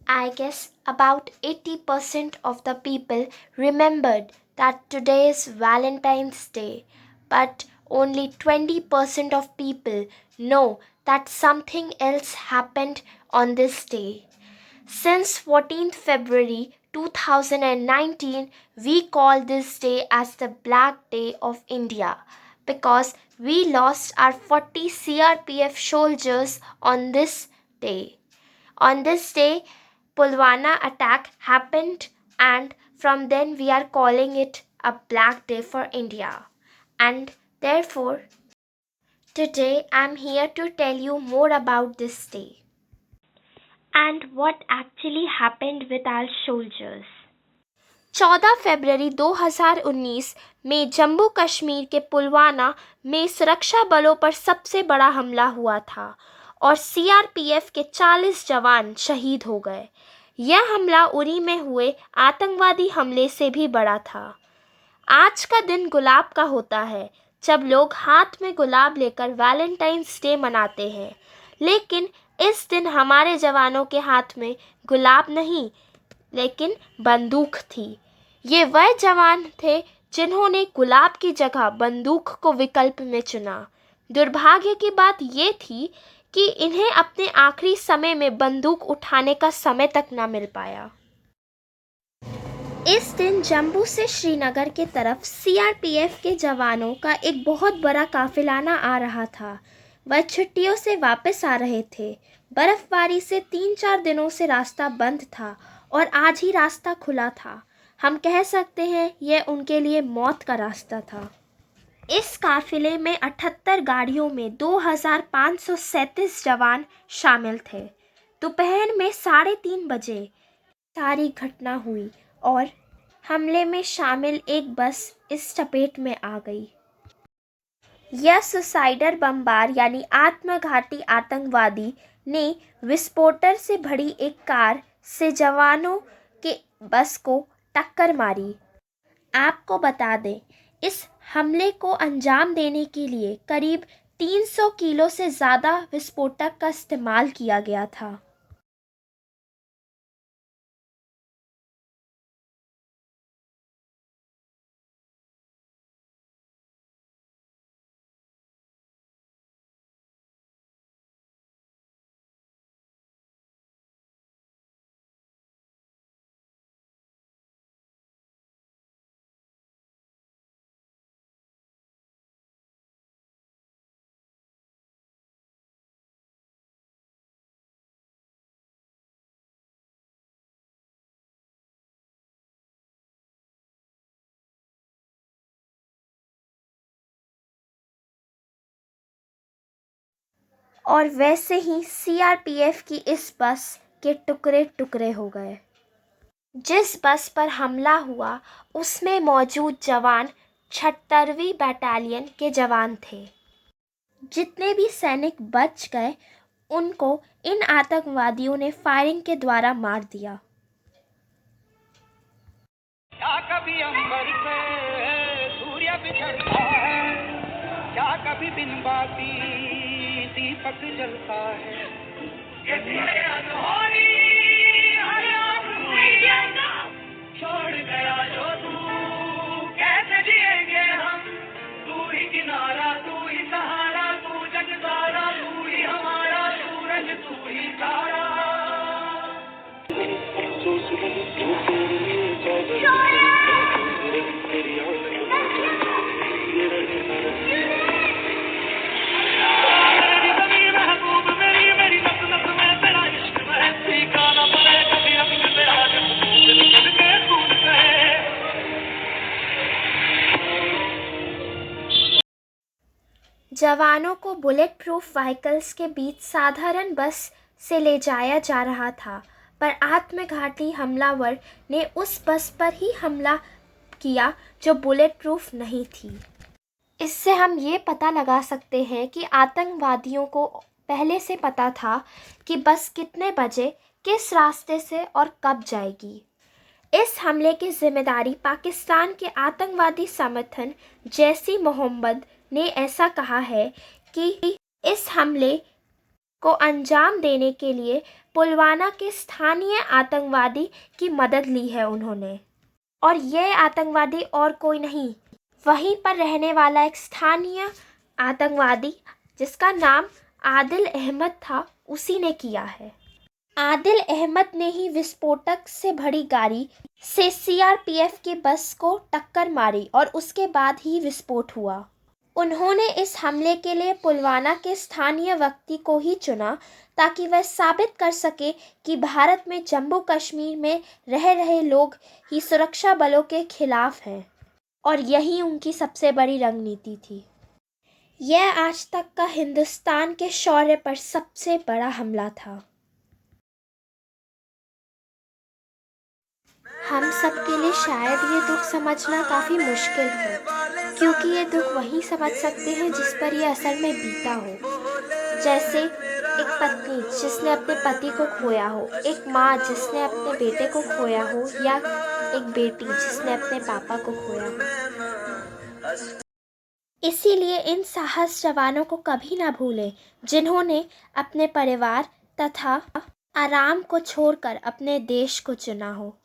I guess about 80% of the people remembered that today is Valentine's Day, but only 20% of people know that something else happened on this day. Since 14th February 2019, we call this day as the Black Day of India because we lost our 40 CRPF soldiers on this day. On this day, Pulwama attack happened, and from then we are calling it a Black Day for India. And therefore, today I'm here to tell you more about this day and what actually happened with our soldiers. 14 फरवरी 2019 में जम्मू कश्मीर के पुलवामा में सुरक्षा बलों पर सबसे बड़ा हमला हुआ था और सीआरपीएफ के 40 जवान शहीद हो गए। यह हमला उरी में हुए आतंकवादी हमले से भी बड़ा था। आज का दिन गुलाब का होता है, जब लोग हाथ में गुलाब लेकर वैलेंटाइंस डे मनाते हैं, लेकिन इस दिन हमारे जवानों के हाथ में गुलाब नहीं, लेकिन बंदूक थी। ये वह जवान थे जिन्होंने गुलाब की जगह बंदूक को विकल्प में चुना। दुर्भाग्य की बात ये थी कि इन्हें अपने आखिरी समय में बंदूक उठाने का समय तक न मिल पाया। इस दिन जम्मू से श्रीनगर के तरफ सीआरपीएफ के जवानों का एक बहुत बड़ा काफिलाना आ रहा था। वह छुट्टियों से वापस आ रहे थे। बर्फबारी से 3-4 दिनों से रास्ता बंद था और आज ही रास्ता खुला था। हम कह सकते हैं यह उनके लिए मौत का रास्ता था। इस काफिले में 78 गाड़ियों में 2537 जवान शामिल थे। दोपहर में 3:30 बजे सारी घटना हुई और हमले में शामिल एक बस इस चपेट में आ गई। यह सुसाइडर बमबार यानी आत्मघाती आतंकवादी ने विस्फोटक से भरी एक कार से जवानों के बस को टक्कर मारी। आपको बता दें, इस हमले को अंजाम देने के लिए करीब 300 किलो से ज़्यादा विस्फोटक का इस्तेमाल किया गया था। और वैसे ही सीआरपीएफ की इस बस के टुकड़े टुकड़े हो गए। जिस बस पर हमला हुआ उसमें मौजूद जवान 76वीं बटालियन के जवान थे। जितने भी सैनिक बच गए उनको इन आतंकवादियों ने फायरिंग के द्वारा मार दिया। क्या कभी अंबर से सूर्य बिछड़ता है, क्या कभी बिन बाती दीपक जलता है। ये तेरे अनहोनी हर आँख हुई जाना, छोड़ गया जो तू कैसे जिएंगे हम। तू ही किनारा, तू ही सहारा, तू जगदारा, तू ही हमारा सूरज, तू ही तारा। जवानों को बुलेट प्रूफ व्हीकल्स के बीच साधारण बस से ले जाया जा रहा था, पर आत्मघाती हमलावर ने उस बस पर ही हमला किया जो बुलेट प्रूफ नहीं थी। इससे हम ये पता लगा सकते हैं कि आतंकवादियों को पहले से पता था कि बस कितने बजे किस रास्ते से और कब जाएगी। इस हमले की जिम्मेदारी पाकिस्तान के आतंकवादी संगठन जैश-ई-मोहम्मद ने ऐसा कहा है कि इस हमले को अंजाम देने के लिए पुलवामा के स्थानीय आतंकवादी की मदद ली है उन्होंने। और यह आतंकवादी और कोई नहीं, वहीं पर रहने वाला एक स्थानीय आतंकवादी जिसका नाम आदिल अहमद था, उसी ने किया है। आदिल अहमद ने ही विस्फोटक से भरी गाड़ी से सीआरपीएफ की बस को टक्कर मारी और उसके बाद ही विस्फोट हुआ। उन्होंने इस हमले के लिए पुलवामा के स्थानीय व्यक्ति को ही चुना ताकि वह साबित कर सके कि भारत में जम्मू कश्मीर में रह रहे लोग ही सुरक्षा बलों के खिलाफ हैं, और यही उनकी सबसे बड़ी रणनीति थी। यह आज तक का हिंदुस्तान के शौर्य पर सबसे बड़ा हमला था। हम सब के लिए शायद ये दुख समझना काफ़ी मुश्किल हो, क्योंकि ये दुख वही समझ सकते हैं जिस पर ये असल में बीता हो। जैसे एक पत्नी जिसने अपने पति को खोया हो, एक माँ जिसने अपने बेटे को खोया हो, या एक बेटी जिसने अपने पापा को खोया हो। इसीलिए इन साहस जवानों को कभी ना भूलें जिन्होंने अपने परिवार तथा आराम को छोड़कर अपने देश को चुना हो।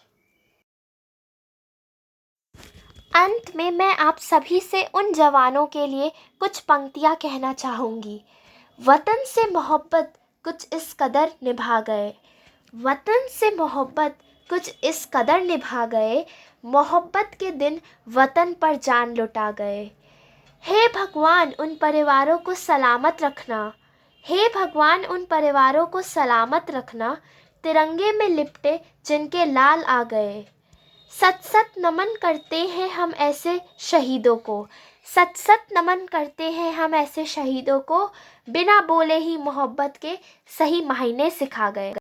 अंत में मैं आप सभी से उन जवानों के लिए कुछ पंक्तियाँ कहना चाहूँगी। वतन से मोहब्बत कुछ इस कदर निभा गए, वतन से मोहब्बत कुछ इस कदर निभा गए, मोहब्बत के दिन वतन पर जान लुटा गए। हे भगवान उन परिवारों को सलामत रखना, हे भगवान उन परिवारों को सलामत रखना, तिरंगे में लिपटे जिनके लाल आ गए। सत सत नमन करते हैं हम ऐसे शहीदों को, सत सत नमन करते हैं हम ऐसे शहीदों को, बिना बोले ही मोहब्बत के सही मायने सिखा गए।